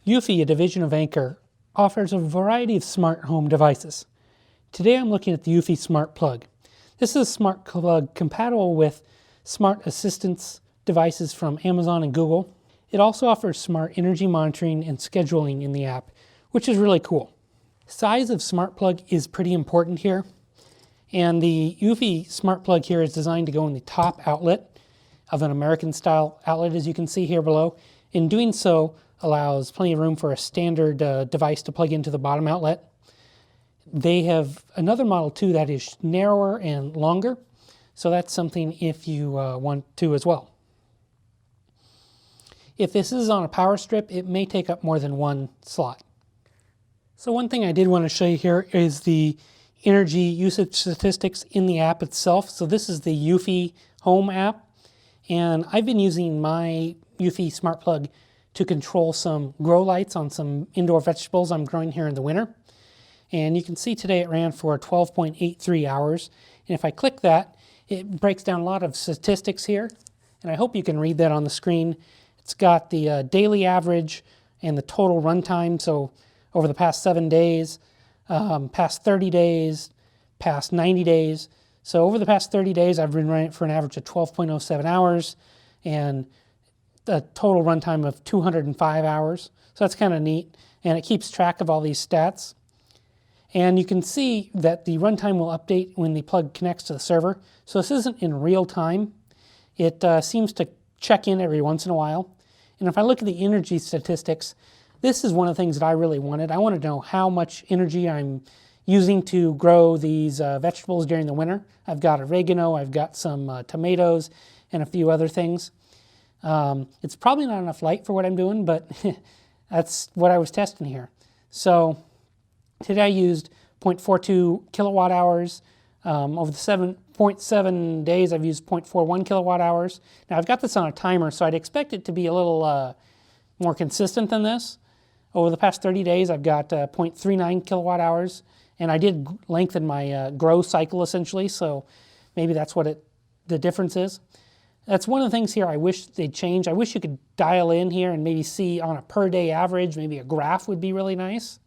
Eufy, a division of Anchor, offers a variety of smart home devices. Today I'm looking at the Eufy SmartPlug. This is a SmartPlug compatible with smart assistance devices from Amazon and Google. It also offers smart energy monitoring and scheduling in the app, which is really cool. Size of SmartPlug is pretty important here, and the Eufy SmartPlug here is designed to go in the top outlet of an American style outlet, as you can see here below. In doing so, allows plenty of room for a standard device to plug into the bottom outlet. They have another model too that is narrower and longer, so that's something if you want to as well. If this is on a power strip, it may take up more than one slot. So one thing I did want to show you here is the energy usage statistics in the app itself. So this is the Eufy Home app, and I've been using my Eufy SmartPlug to control some grow lights on some indoor vegetables I'm growing here in the winter. And you can see today it ran for 12.83 hours. And if I click that, it breaks down a lot of statistics here. And I hope you can read that on the screen. It's got the daily average and the total runtime. So over the past 7 days, past 30 days, past 90 days. So over the past 30 days, I've been running it for an average of 12.07 hours and a total runtime of 205 hours. So that's kind of neat. And it keeps track of all these stats. And you can see that the runtime will update when the plug connects to the server. So this isn't in real time. It seems to check in every once in a while. And if I look at the energy statistics, this is one of the things that I really wanted. I want to know how much energy I'm using to grow these vegetables during the winter. I've got oregano, I've got some tomatoes, and a few other things. It's probably not enough light for what I'm doing, but that's what I was testing here. So today I used 0.42 kilowatt hours. Over the 7.7 days, I've used 0.41 kilowatt hours. Now I've got this on a timer, so I'd expect it to be a little more consistent than this. Over the past 30 days, I've got 0.39 kilowatt hours, and I did lengthen my grow cycle essentially, so maybe that's what the difference is. That's one of the things here I wish they'd change. I wish you could dial in here and maybe see on a per day average, maybe a graph would be really nice.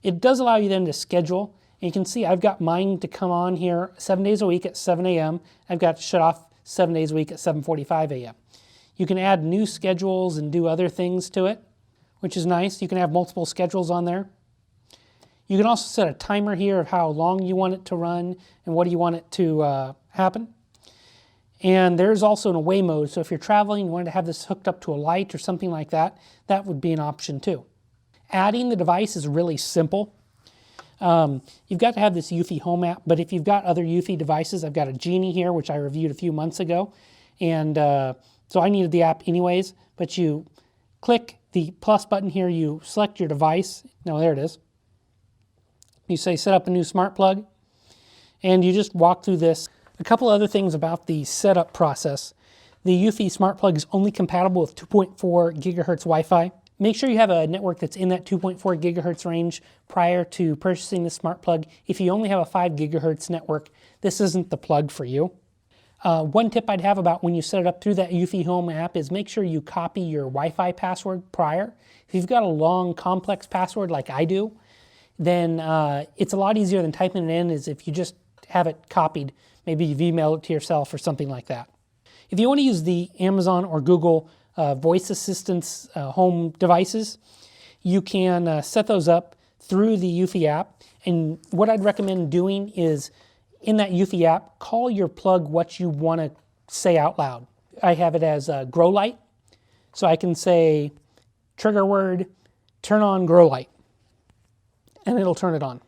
It does allow you then to schedule, and you can see I've got mine to come on here 7 days a week at 7 a.m. I've got to shut off 7 days a week at 7:45 a.m. You can add new schedules and do other things to it, which is nice. You can have multiple schedules on there. You can also set a timer here of how long you want it to run and what do you want it to happen. And there's also an away mode, so if you're traveling, you wanted to have this hooked up to a light or something like that, that would be an option too. Adding the device is really simple. You've got to have this Eufy Home app, but if you've got other Eufy devices, I've got a Genie here, which I reviewed a few months ago, and so I needed the app anyways, but you click the plus button here, you select your device, no, there it is. You say set up a new smart plug, and you just walk through this. A couple other things about the setup process. The Eufy SmartPlug is only compatible with 2.4 gigahertz Wi-Fi. Make sure you have a network that's in that 2.4 gigahertz range prior to purchasing the SmartPlug. If you only have a 5 gigahertz network, this isn't the plug for you. One tip I'd have about when you set it up through that Eufy Home app is make sure you copy your Wi-Fi password prior. If you've got a long, complex password like I do, then it's a lot easier than typing it in as if you just have it copied. Maybe you've emailed it to yourself or something like that. If you want to use the Amazon or Google voice assistance home devices, you can set those up through the Eufy app. And what I'd recommend doing is in that Eufy app, call your plug what you want to say out loud. I have it as a grow light, so I can say trigger word, turn on grow light, and it'll turn it on.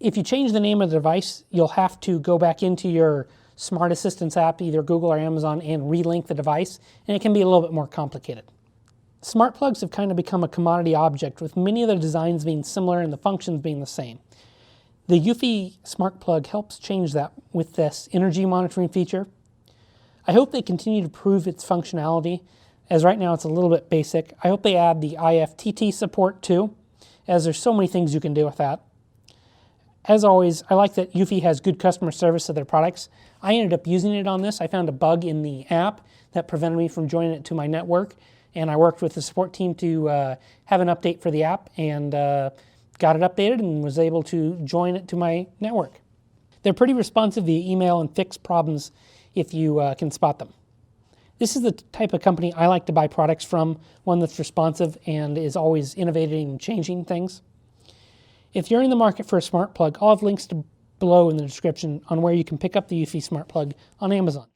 If you change the name of the device, you'll have to go back into your Smart Assistance app, either Google or Amazon, and relink the device, and it can be a little bit more complicated. Smart plugs have kind of become a commodity object, with many of the designs being similar and the functions being the same. The Eufy Smart Plug helps change that with this energy monitoring feature. I hope they continue to improve its functionality, as right now it's a little bit basic. I hope they add the IFTT support too, as there's so many things you can do with that. As always, I like that Eufy has good customer service of their products. I ended up using it on this. I found a bug in the app that prevented me from joining it to my network, and I worked with the support team to have an update for the app, and got it updated and was able to join it to my network. They're pretty responsive via email and fix problems if you can spot them. This is the type of company I like to buy products from, one that's responsive and is always innovating and changing things. If you're in the market for a smart plug, I'll have links below in the description on where you can pick up the Eufy smart plug on Amazon.